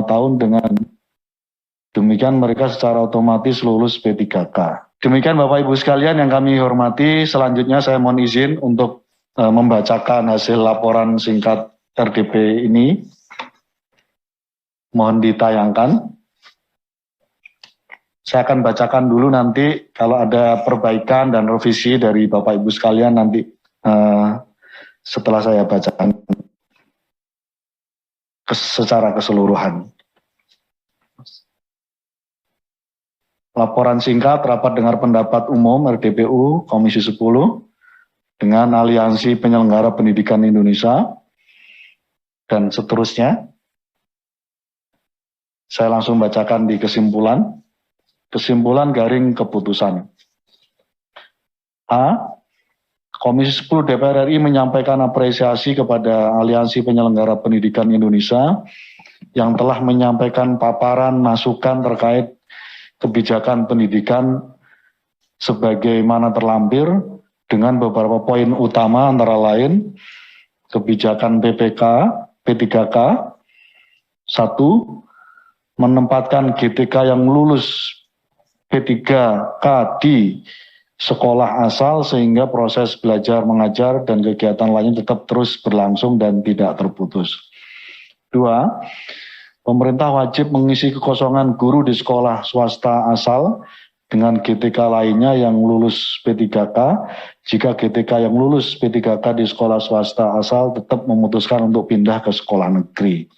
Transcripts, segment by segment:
tahun dengan demikian mereka secara otomatis lulus P3K. Demikian Bapak Ibu sekalian yang kami hormati, selanjutnya saya mohon izin untuk membacakan hasil laporan singkat RDP ini. Mohon ditayangkan. Saya akan bacakan dulu nanti kalau ada perbaikan dan revisi dari Bapak Ibu sekalian nanti setelah saya bacakan secara keseluruhan. Laporan singkat rapat dengar pendapat umum RDPU Komisi 10 dengan Aliansi Penyelenggara Pendidikan Indonesia dan seterusnya. Saya langsung bacakan di kesimpulan. Kesimpulan garing keputusan. A. Komisi 10 DPR RI menyampaikan apresiasi kepada Aliansi Penyelenggara Pendidikan Indonesia yang telah menyampaikan paparan masukan terkait kebijakan pendidikan sebagaimana terlampir dengan beberapa poin utama antara lain kebijakan PPK, P3K, 1. Menempatkan GTK yang lulus P3K di sekolah asal sehingga proses belajar mengajar dan kegiatan lainnya tetap terus berlangsung dan tidak terputus. 2. Pemerintah wajib mengisi kekosongan guru di sekolah swasta asal dengan GTK lainnya yang lulus P3K jika GTK yang lulus P3K di sekolah swasta asal tetap memutuskan untuk pindah ke sekolah negeri.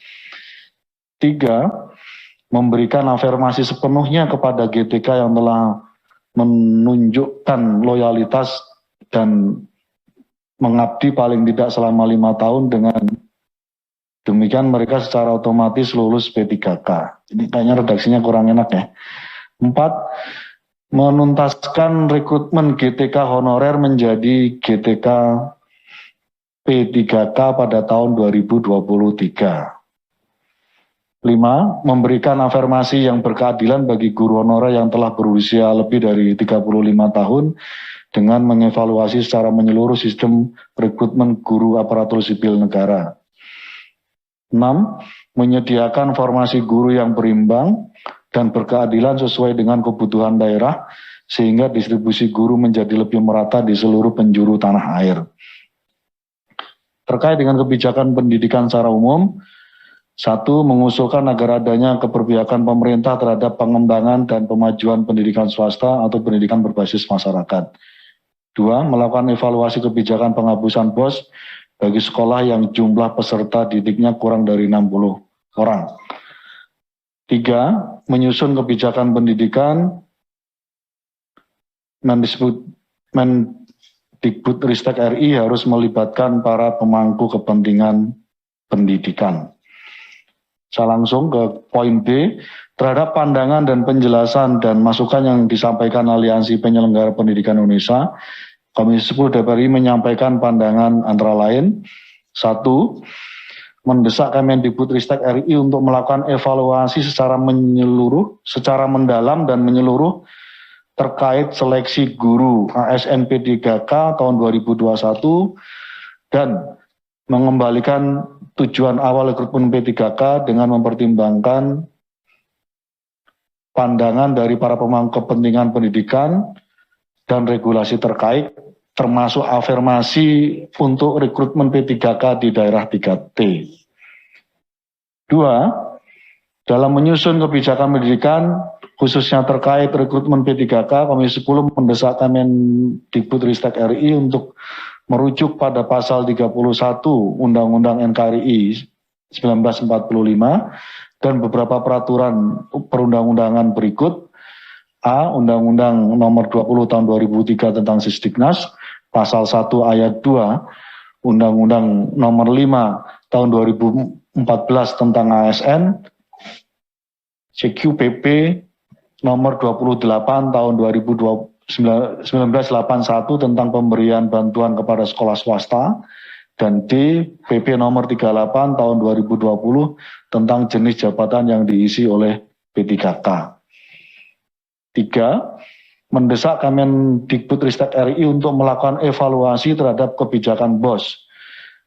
3. Memberikan afirmasi sepenuhnya kepada GTK yang telah menunjukkan loyalitas dan mengabdi paling tidak selama 5 tahun dengan demikian mereka secara otomatis lulus P3K. Ini kayaknya redaksinya kurang enak ya. 4. Menuntaskan rekrutmen GTK honorer menjadi GTK P3K pada tahun 2023. 5. Memberikan afirmasi yang berkeadilan bagi guru honorer yang telah berusia lebih dari 35 tahun dengan mengevaluasi secara menyeluruh sistem rekrutmen guru aparatur sipil negara. 6. Menyediakan formasi guru yang berimbang dan berkeadilan sesuai dengan kebutuhan daerah sehingga distribusi guru menjadi lebih merata di seluruh penjuru tanah air. Terkait dengan kebijakan pendidikan secara umum, 1. Mengusulkan agar adanya keberpihakan pemerintah terhadap pengembangan dan pemajuan pendidikan swasta atau pendidikan berbasis masyarakat. 2. Melakukan evaluasi kebijakan penghapusan BOS bagi sekolah yang jumlah peserta didiknya kurang dari 60 orang. 3. Menyusun kebijakan pendidikan Mendikbudristek RI harus melibatkan para pemangku kepentingan pendidikan. Saya langsung ke poin B. Terhadap pandangan dan penjelasan dan masukan yang disampaikan Aliansi Penyelenggara Pendidikan Indonesia, Komisi 10 DPR RI menyampaikan pandangan antara lain, 1. Mendesak Kemendikbudristek RI untuk melakukan evaluasi secara mendalam dan menyeluruh terkait seleksi guru ASN P3K tahun 2021 dan mengembalikan tujuan awal rekrutmen P3K dengan mempertimbangkan pandangan dari para pemangku kepentingan pendidikan dan regulasi terkait, termasuk afirmasi untuk rekrutmen P3K di daerah 3T. 2. Dalam menyusun kebijakan pendidikan, khususnya terkait rekrutmen P3K, Komisi 10 mendesak Kemendikbudristek RI untuk merujuk pada pasal 31 Undang-Undang NKRI 1945 dan beberapa peraturan perundang-undangan berikut. A. Undang-Undang Nomor 20 Tahun 2003 tentang Sisdiknas, Pasal 1 Ayat 2, Undang-Undang Nomor 5 Tahun 2014 tentang ASN, CQPP Nomor 28 Tahun 1981 tentang pemberian bantuan kepada sekolah swasta, dan D. PP Nomor 38 Tahun 2020 tentang jenis jabatan yang diisi oleh P3K. 3. Mendesak Kemendikbudristek RI untuk melakukan evaluasi terhadap kebijakan BOS,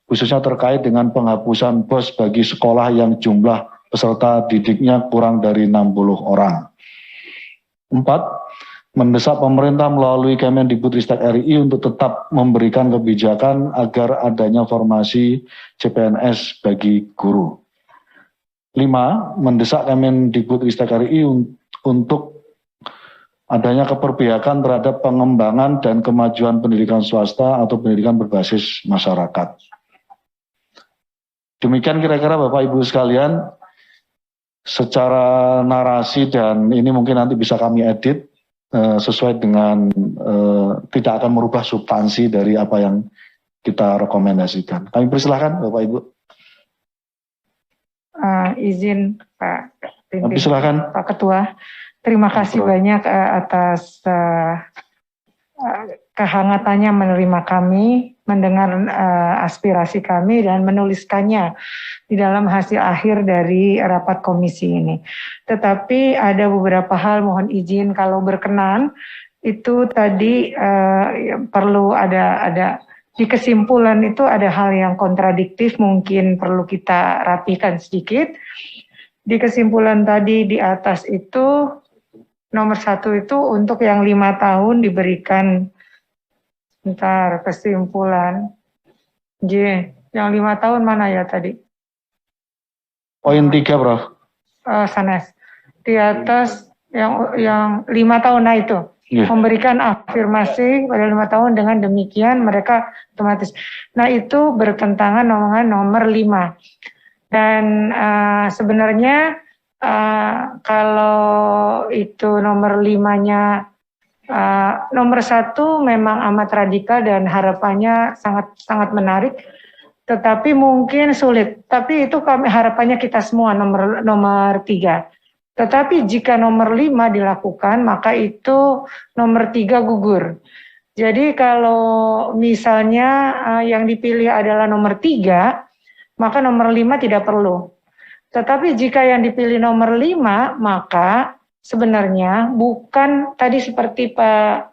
khususnya terkait dengan penghapusan BOS bagi sekolah yang jumlah peserta didiknya kurang dari 60 orang. 4. Mendesak pemerintah melalui Kemendikbudristek RI untuk tetap memberikan kebijakan agar adanya formasi CPNS bagi guru. 5. Mendesak Kemendikbudristek RI untuk adanya keperpihakan terhadap pengembangan dan kemajuan pendidikan swasta atau pendidikan berbasis masyarakat. Demikian kira-kira Bapak Ibu sekalian, secara narasi, dan ini mungkin nanti bisa kami edit sesuai dengan tidak akan merubah substansi dari apa yang kita rekomendasikan. Kami persilahkan Bapak Ibu. Izin Pak Pimpin, silakan. Pak Ketua, terima kasih banyak atas kehangatannya menerima kami, mendengar aspirasi kami dan menuliskannya di dalam hasil akhir dari rapat komisi ini. Tetapi ada beberapa hal mohon izin kalau berkenan, itu tadi perlu ada di kesimpulan itu ada hal yang kontradiktif, mungkin perlu kita rapikan sedikit. Di kesimpulan tadi di atas itu nomor 1 itu untuk yang 5 tahun diberikan, bentar, kesimpulan. Yang 5 tahun mana ya tadi? Poin 3, Prof. Sanes. Di atas yang 5 tahun, nah itu. Memberikan afirmasi pada 5 tahun, dengan demikian mereka otomatis. Nah itu bertentangan dengan nomor 5. Dan sebenarnya kalau itu nomor 5-nya, nomor 1 memang amat radikal dan harapannya sangat menarik, tetapi mungkin sulit. Tapi itu harapannya kita semua nomor 3. Tetapi jika nomor 5 dilakukan, maka itu nomor 3 gugur. Jadi kalau misalnya yang dipilih adalah nomor 3, maka nomor 5 tidak perlu. Tetapi jika yang dipilih nomor 5, maka sebenarnya bukan tadi seperti Pak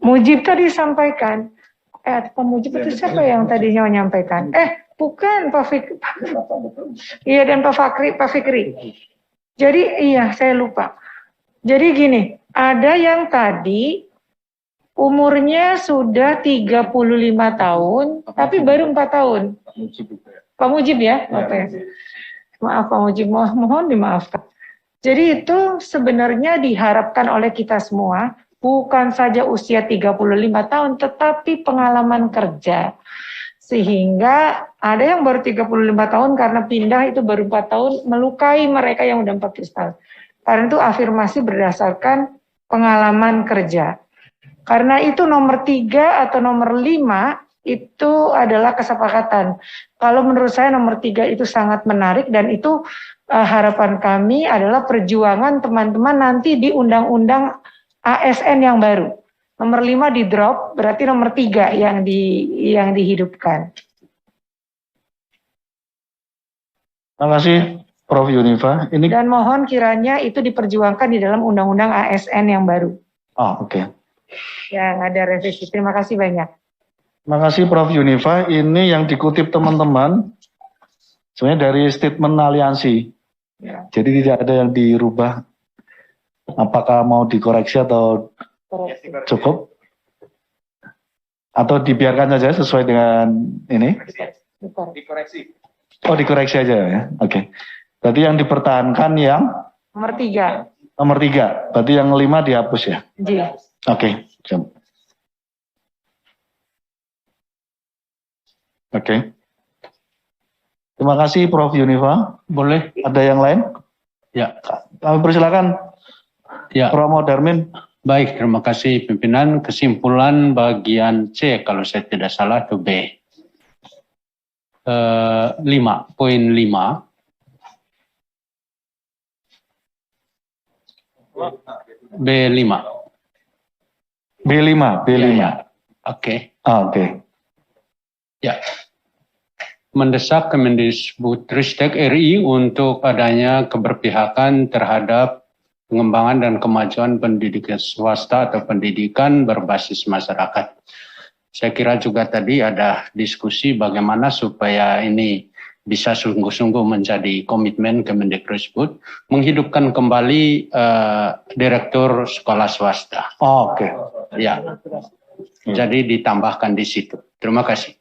Mujib tadi sampaikan. Pak Mujib itu siapa yang tadinya menyampaikan? Bukan Pak Fikri. Iya, dan Pak Fikri. Jadi iya, saya lupa. Jadi gini, ada yang tadi umurnya sudah 35 tahun, tapi baru 4 tahun. Pak Mujib ya? Oke. Maaf Pak Mujib, mohon dimaafkan. Jadi itu sebenarnya diharapkan oleh kita semua, bukan saja usia 35 tahun, tetapi pengalaman kerja. Sehingga ada yang baru 35 tahun karena pindah itu baru 4 tahun, melukai mereka yang udah 40 tahun. Karena itu afirmasi berdasarkan pengalaman kerja. Karena itu nomor 3 atau nomor 5 itu adalah kesepakatan. Kalau menurut saya nomor 3 itu sangat menarik, dan itu harapan kami adalah perjuangan teman-teman nanti di undang-undang ASN yang baru. Nomor 5 di drop, berarti nomor 3 yang dihidupkan. Terima kasih Prof. Yunifa. Dan mohon kiranya itu diperjuangkan di dalam undang-undang ASN yang baru. Oke. Yang ada revisi. Terima kasih banyak. Terima kasih Prof. Yunifa. Ini yang dikutip teman-teman sebenarnya dari statement aliansi. Ya. Jadi tidak ada yang dirubah. Apakah mau dikoreksi atau cukup? Atau dibiarkan saja sesuai dengan ini? Dikoreksi. Oh, dikoreksi aja ya. Oke. Berarti yang dipertahankan yang? Nomor 3. Nomor 3. Berarti yang 5 dihapus ya? Iya. Oke. Oke. Terima kasih Prof. Yunifa. Boleh. Ada yang lain? Ya. Kami persilakan. Ya. Prof. Darmin. Baik, terima kasih pimpinan. Kesimpulan bagian C, kalau saya tidak salah itu B. 5, poin 5. B5. B5. Ya. Oke. Oke. Ya. Mendesak Kemendikbudristek RI untuk adanya keberpihakan terhadap pengembangan dan kemajuan pendidikan swasta atau pendidikan berbasis masyarakat. Saya kira juga tadi ada diskusi bagaimana supaya ini bisa sungguh-sungguh menjadi komitmen Kemendikbud menghidupkan kembali direktur sekolah swasta. Oh, oke. Ya, jadi ditambahkan di situ. Terima kasih.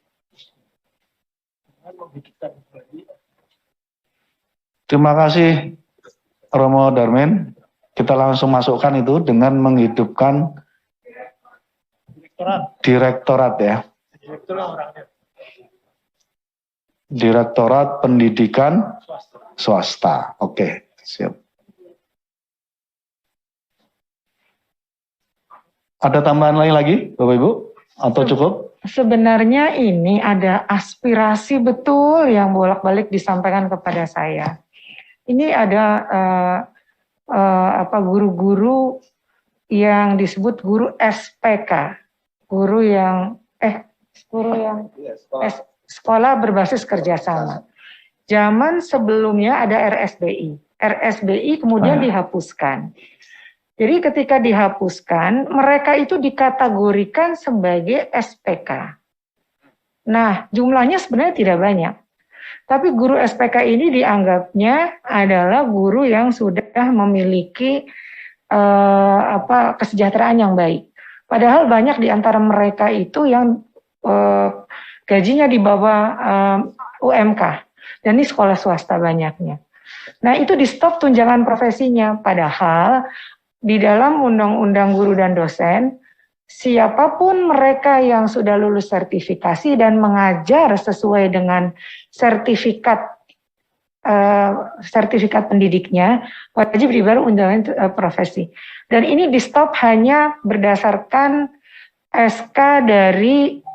Terima kasih Romo Darmin. Kita langsung masukkan itu dengan menghidupkan direktorat ya. Direktorat Pendidikan Swasta. Oke, siap. Ada tambahan lain lagi, Bapak Ibu? Atau cukup? Sebenarnya ini ada aspirasi betul yang bolak-balik disampaikan kepada saya. Ini ada guru-guru yang disebut guru SPK, sekolah berbasis kerjasama. Zaman sebelumnya ada RSBI. RSBI kemudian dihapuskan. Jadi ketika dihapuskan, mereka itu dikategorikan sebagai SPK. Nah, jumlahnya sebenarnya tidak banyak. Tapi guru SPK ini dianggapnya adalah guru yang sudah memiliki kesejahteraan yang baik. Padahal banyak di antara mereka itu yang gajinya di bawah UMK. Dan ini sekolah swasta banyaknya. Nah, itu di stop tunjangan profesinya. Padahal di dalam Undang-Undang Guru dan Dosen, siapapun mereka yang sudah lulus sertifikasi dan mengajar sesuai dengan sertifikat pendidiknya, wajib dibayar tunjangan profesi. Dan ini di stop hanya berdasarkan SK dari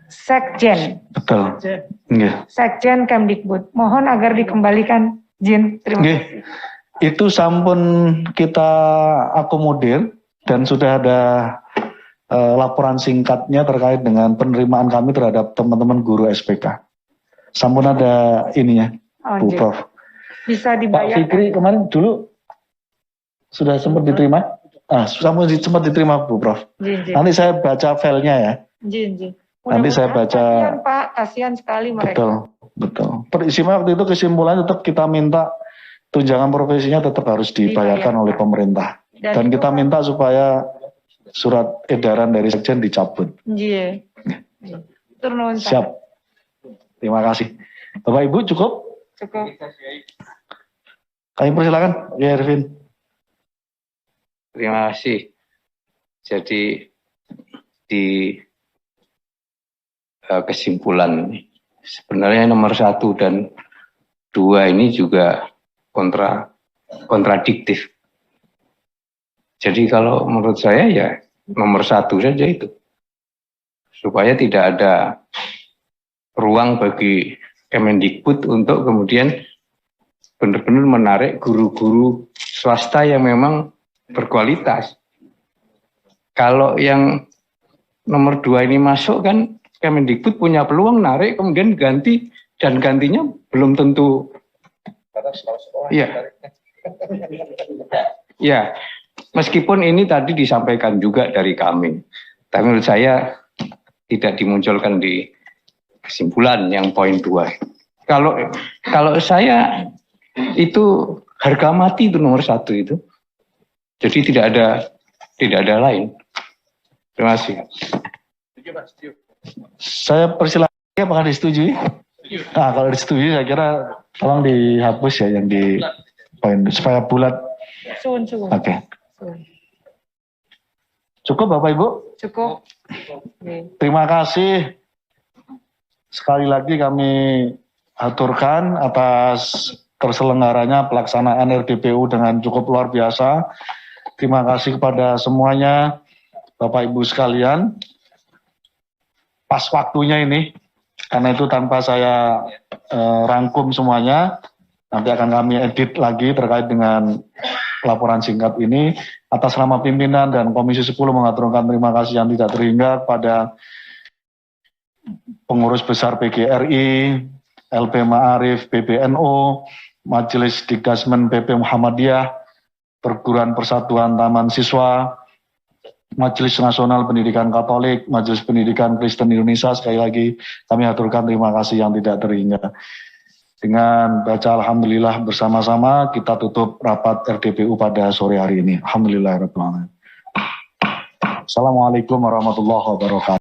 Sekjen. Betul. Yeah. Sekjen Kemdikbud. Mohon agar dikembalikan, Jin. Terima kasih. Itu sampun kita akomodir dan sudah ada laporan singkatnya terkait dengan penerimaan kami terhadap teman-teman guru SPK. Sampun ada ininya, Bu Prof. Bisa dibayar. Pak Fikri kemarin dulu sudah sempat diterima? Sempat diterima Bu Prof. Jin. Nanti saya baca filenya ya. Jin. Nanti saya baca. Kasihan Pak, kasihan sekali mereka. Betul. Peristiwa waktu itu kesimpulannya tetap kita minta tunjangan profesinya tetap harus dibayarkan oleh pemerintah. Dan kita minta supaya surat edaran dari Sekjen dicabut. Iya. Siap. Terima kasih. Bapak Ibu cukup? Cukup. Kami persilakan, ya Ervin. Terima kasih. Jadi di kesimpulan sebenarnya nomor 1 dan 2 ini juga kontradiktif. Jadi kalau menurut saya ya nomor 1 saja itu, supaya tidak ada ruang bagi Kemendikbud untuk kemudian benar-benar menarik guru-guru swasta yang memang berkualitas. Kalau yang nomor 2 ini masuk kan Kemendikbud punya peluang narik kemudian ganti, dan gantinya belum tentu. Ya, meskipun ini tadi disampaikan juga dari kami, tapi menurut saya tidak dimunculkan di kesimpulan yang poin 2. Kalau saya itu harga mati itu nomor 1 itu. Jadi tidak ada lain. Terima kasih. Saya persilakan, apakah disetujui? Nah, kalau disetujui saya kira tolong dihapus ya yang di poin supaya bulat. Oke. Cukup Bapak Ibu? Cukup. Terima kasih. Sekali lagi kami aturkan atas terselenggaranya pelaksanaan RDPU dengan cukup luar biasa. Terima kasih kepada semuanya, Bapak Ibu sekalian. Pas waktunya ini, karena itu tanpa saya rangkum semuanya, nanti akan kami edit lagi terkait dengan laporan singkat ini. Atas nama pimpinan dan Komisi 10 mengaturkan terima kasih yang tidak terhingga kepada pengurus besar PGRI, LP Ma'arif, PBNU, Majelis Dikdasmen PP Muhammadiyah, Perguruan Persatuan Taman Siswa, Majelis Nasional Pendidikan Katolik, Majelis Pendidikan Kristen Indonesia. Sekali lagi kami aturkan terima kasih yang tidak terhingga. Dengan baca Alhamdulillah bersama-sama, kita tutup rapat RDPU pada sore hari ini. Alhamdulillahirrahmanirrahim. Assalamualaikum warahmatullahi wabarakatuh.